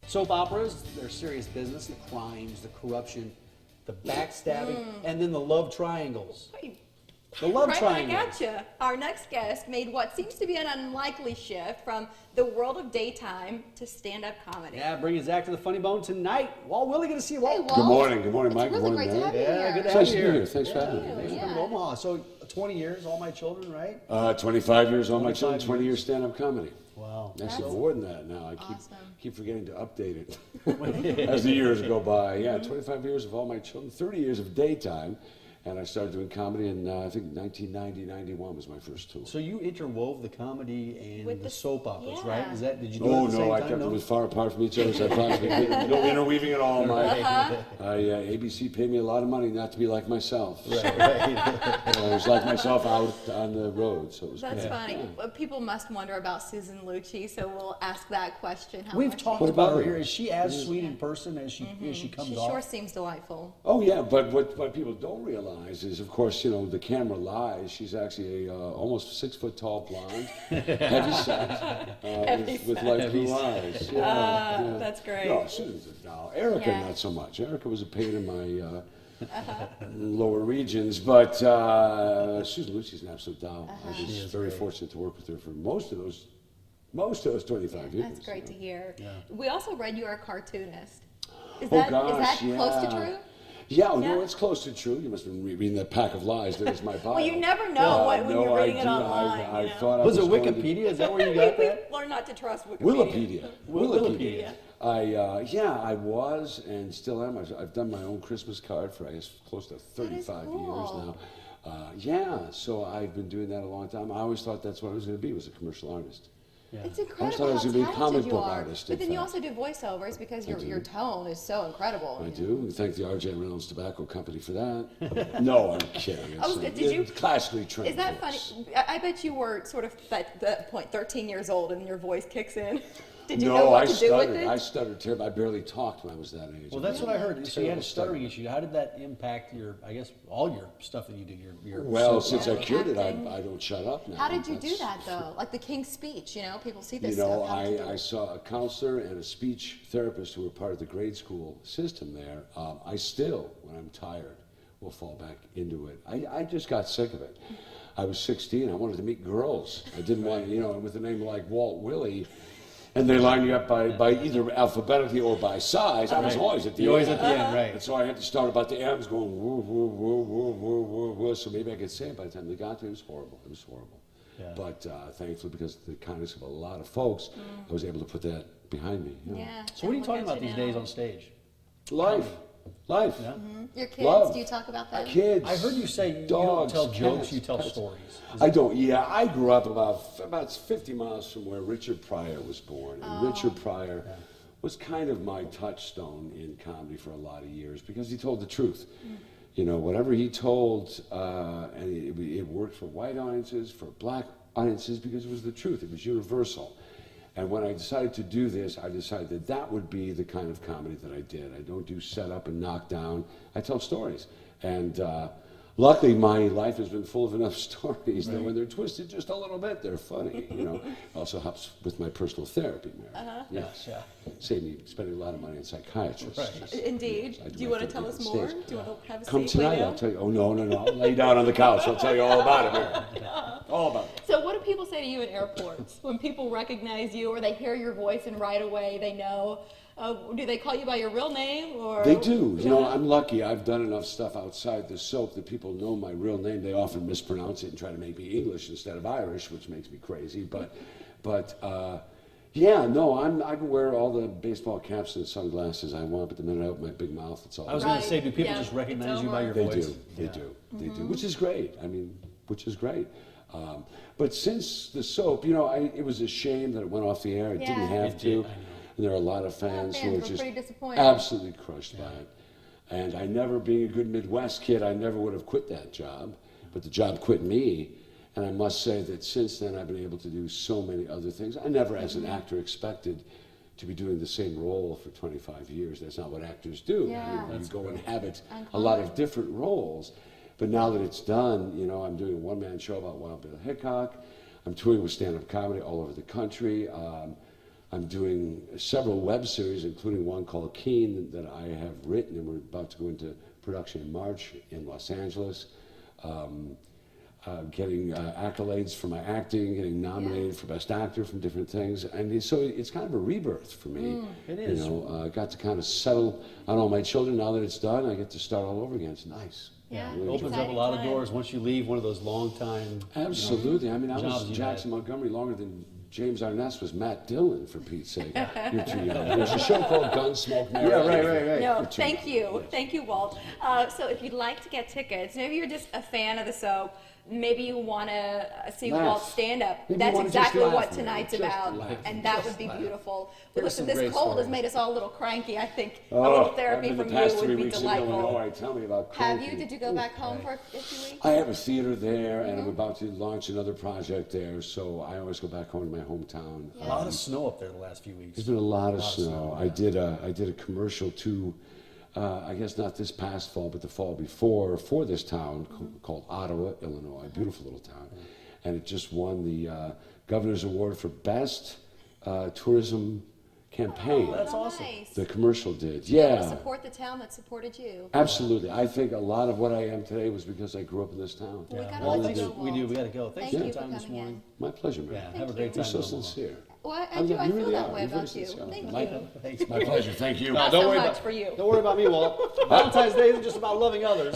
Soap operas, they're serious business. The crimes, the corruption, the backstabbing, and then the love triangles. The love triangle. Right back at you. Our next guest made what seems to be an unlikely shift from the world of daytime to stand-up comedy. Yeah, bringing Zach to the Funny Bone tonight. Walt Willey, good to see you, Walt. Hey, Walt. Good morning, Mike. It's Good really morning, great to Mary. have you Yeah, here. good to It's have nice you to be here. here. Thanks for having me. Thanks for coming to Omaha. So 20 years, all my children, right? 25 years, all my 25 children, 20 years. years stand-up comedy. Wow. Actually, more than that now. I Awesome. keep forgetting to update it as the years go by. Yeah, 25 years of all my children, 30 years of daytime. And I started doing comedy in, I think, 1990, 91 was my first tour. So you interwove the comedy and With the the- soap operas, yeah. right? Did you do it Oh, at the same no, I time? kept them as far apart from each other as I possibly could. No interweaving at all, Mike. ABC paid me a lot of money not to be like myself. Right. I was like myself out on the road, so it was That's great. funny. Yeah. Well, people must wonder about Susan Lucci, so we'll ask that question. How We've much talked What about about her her? here. Is she as sweet in person as she comes She off? sure seems delightful. Oh yeah, but what people don't realize is, of course, the camera lies. She's actually a almost 6 foot tall blonde, heavy set, with light blue eyes. Yeah. That's great. No, Susan's a doll. Erica, Yeah. not so much. Erica was a pain in my lower regions, but Susan Lucci's an absolute doll. I was very fortunate to work with her for most of those 25 years. That's great to hear. Yeah. We also read you are a cartoonist. Is Oh that, gosh, is that close to yeah. true? Yeah, Yeah. no, it's close to true. You must have been reading that pack of lies. There's my bio. Well, you never know when no, you're reading I it do. online. I you know? thought I Was it going to- Wikipedia? Is that where you got we that? learn not to trust Wikipedia. Wikipedia. Wikipedia. I was and still am. I've done my own Christmas card for I guess close to 35 cool. years now. So I've been doing that a long time. I always thought that's what I was going to be, was a commercial artist. Yeah. It's I incredible thought I was how gonna be a talented comic you book are. artist, But in then you fact. also do voiceovers because I do. your tone is so incredible. I do. We thank the R.J. Reynolds Tobacco Company for that. No, I'm kidding. Did you- classically trained? Is that funny? voice. I bet you were sort of at that point 13 years old and your voice kicks in. Did you No, know what I to do stuttered. with it? I stuttered terribly. I barely talked when I was that age. Well, that's what I heard. So you had a Terrible stuttering issue. How did that impact all your stuff that you do? Your Well, soap since I opera? cured it, Acting. I don't shut up now. How did you do That's- that though? Like the King's Speech, people see this You know, stuff. How did you do I it? saw a counselor and a speech therapist who were part of the grade school system there. I still, when I'm tired, will fall back into it. I just got sick of it. I was 16. I wanted to meet girls. I didn't want, with a name like Walt Willey, and they line you up by either alphabetically or by size. I was always at the You're end. always at the end, right? And so I had to start about the M's going woo, woo, woo, woo, woo, woo, woo. So maybe I could say it by the time they got to it. It was horrible. It was horrible. Yeah. But thankfully, because of the kindness of a lot of folks, I was able to put that behind me. Yeah. So what are you and talking look at about these now. days on stage? Life. Yeah. Your kids, Love. do you talk about that? Kids. I heard you say you dogs, don't tell jokes, cats, you tell pets. stories. I don't. Yeah, I grew up about 50 miles from where Richard Pryor was born, and Richard Pryor was kind of my touchstone in comedy for a lot of years because he told the truth. Whatever he told, and it worked for white audiences, for black audiences, because it was the truth. It was universal. And when I decided to do this, I decided that would be the kind of comedy that I did. I don't do set up and knock down. I tell stories. And luckily, my life has been full of enough stories that when they're twisted just a little bit, they're funny. Also helps with my personal therapy, Mary. Yes. Yeah. Save me spending a lot of money on psychiatrists. Right. Yes. Indeed. I Do you my want to tell therapy us on more? stage. Do you want to have a Come seat? lay tonight, down? I'll tell you. Oh, no. I'll lay down on the couch. I'll tell you all about it, Mary. All about it. So what do people say to you in airports when people recognize you or they hear your voice and right away they know? Do they call you by your real name or? They do. I'm lucky. I've done enough stuff outside the soap that people know my real name. They often mispronounce it and try to make me English instead of Irish, which makes me crazy. But yeah, no, I can wear all the baseball caps and sunglasses I want, but the minute I open my big mouth, it's all. I was going Right. to say, do people Yeah, just it's recognize you by your over. They voice? do. They Yeah. do. They do. Which is great. Which is great. But since the soap, it was a shame that it went off the air. It didn't Yeah. have It to. did, I know. And there are a lot of fans who fans are were just pretty disappointed. absolutely crushed by it. And I never, being a good Midwest kid, I never would have quit that job. But the job quit me. And I must say that since then, I've been able to do so many other things. I never, as an actor, expected to be doing the same role for 25 years. That's not what actors do. Yeah. You go and inhabit a Uncommon. lot of different roles. But now that it's done, I'm doing a one-man show about Wild Bill Hickok. I'm touring with stand-up comedy all over the country. I'm doing several web series, including one called Keen that I have written, and we're about to go into production in March in Los Angeles. Getting accolades for my acting, getting nominated for Best Actor from different things, and so it's kind of a rebirth for me. It is. You know, I got to kind of settle on all my children. Now that it's done, I get to start all over again. It's nice. Yeah. Really Opens enjoy up a lot of doors once you leave one of those long time. Absolutely. I mean, I jobs was you Jackson Montgomery longer than James Arness was Matt Dillon, for Pete's sake. You're too young. There's a show called Gunsmoke. Yeah, right. No, thank you. Thank you, Walt. So if you'd like to get tickets, maybe you're just a fan of the soap, maybe you want to see Laugh. Walt stand up. Maybe you That's wanna just exactly laugh, what man. tonight's Just about, laugh. and that Just would be laugh. beautiful. There's Listen, some this great cold has stories. made us all a little cranky. I think a Oh, little therapy I've been from the past you 3 would be weeks in delightful. Illinois. Tell me about Have cranky. you? Did you go back home for a few weeks? I have a theater there, and I'm about to launch another project there, so I always go back home to my hometown. A lot of snow up there the last few weeks. There's been a lot of snow. yeah. I did a commercial too, I guess not this past fall, but the fall before, for this town called Ottawa, Illinois, a beautiful little town. And it just won the Governor's Award for Best Tourism Campaign. That's awesome. Nice. The commercial did, You yeah. support the town that supported you. Absolutely. I think a lot of what I am today was because I grew up in this town. We gotta Well, let you thanks. go, We do. Walt. We got to go. Thanks Thank for you your for time this coming morning. in. My pleasure, man. Yeah, have a you. great You're time. so in Omaha. sincere. Well, I You do. I feel really that are. way You're very about you. sincere. Thank Mike, you. thanks. My pleasure. Thank you. Not Don't so worry much about- for you. Don't worry about me, Walt. Valentine's Day isn't just about loving others.